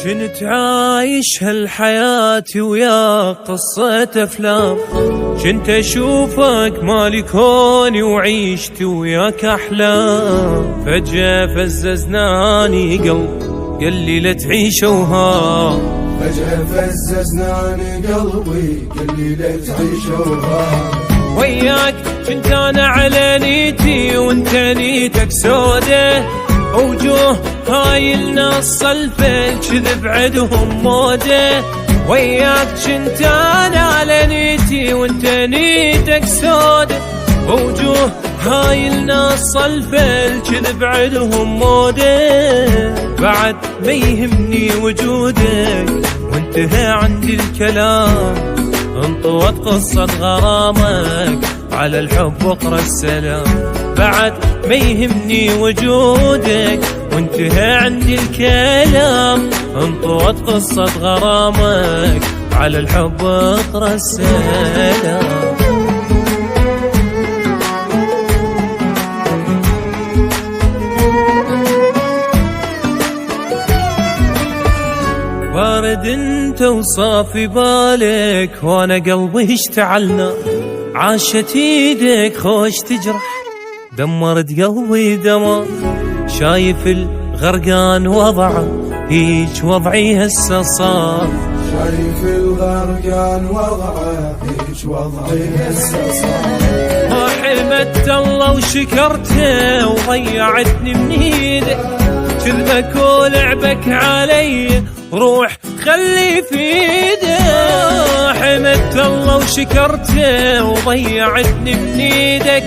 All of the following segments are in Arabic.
كنت عايش هالحياة ويا قصة أفلام، كنت أشوفك مالي كوني وعيشت وياك أحلام. فجأة فززناني قلب قال لي لا تعيش أوهام، فجأة فززناني قلبي قال لي لا تعيش أوهام. وياك كنت أنا على نيتي وانت نيتك سودة، وجوه هاي النص الفل كذب عدهم مودة. وياك كنت أنا على نيتي وانت نيتك سودة، وجوه هاي النص الفل كذب عدهم مودة. بعد ما يهمني وجودك وانتهى عندي الكلام، انطوت قصة غرامك على الحب واقرا السلام. بعد ما يهمني وجودك وانتهى عندي الكلام، انطوت قصة غرامك على الحب واقرا السلام. وارد انت وصافي بالك وانا قلبي اشتعلنا، عاشت ايدك خوش تجرح دمرت قلبي دمار. شايف الغرقان وضعه هيج وضعي هسه صار، شايف الغرقان وضعه هيج وضعي هسه صار. ما حلمت الله وشكرته وضيعتني من ايدك، كذبك ولعبك علي روح خلي في ايدك. حمدت الله وشكرته وضيعتني من ايدك،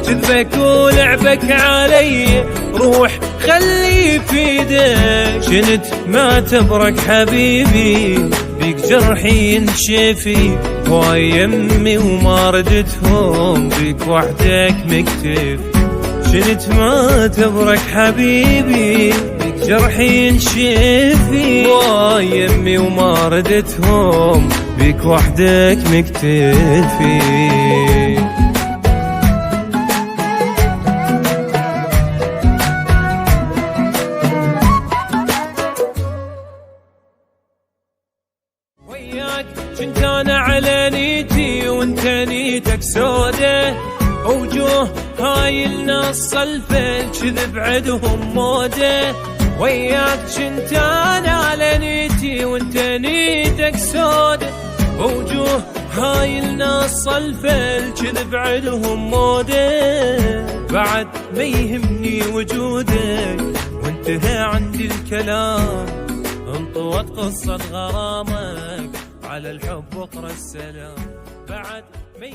كذبك ولعبك علي روح خلي في ايدك. كنت ما تبرك حبيبي بيك جرحي ينشفي، هواي يمي وما ردتهم بيك وحدك مكتف. كنت ما تبرك حبيبي بيك جرحي ينشفي، هواي يمي وما ردتهم بيك وحدك مكتفي. وياك كنت انا على نيتي وانت نيتك سودة، وجوه هاي النص الفل كذب عدهم مودة. وياك كنت انا على نيتي وانت نيتك سودة، وجوه هاي النص الفل كذب عدهم مودة. بعد ما يهمني وجودك وانتهى عندي الكلام، انطوت قصة غرامك على الحب واقرا السلام. بعد ما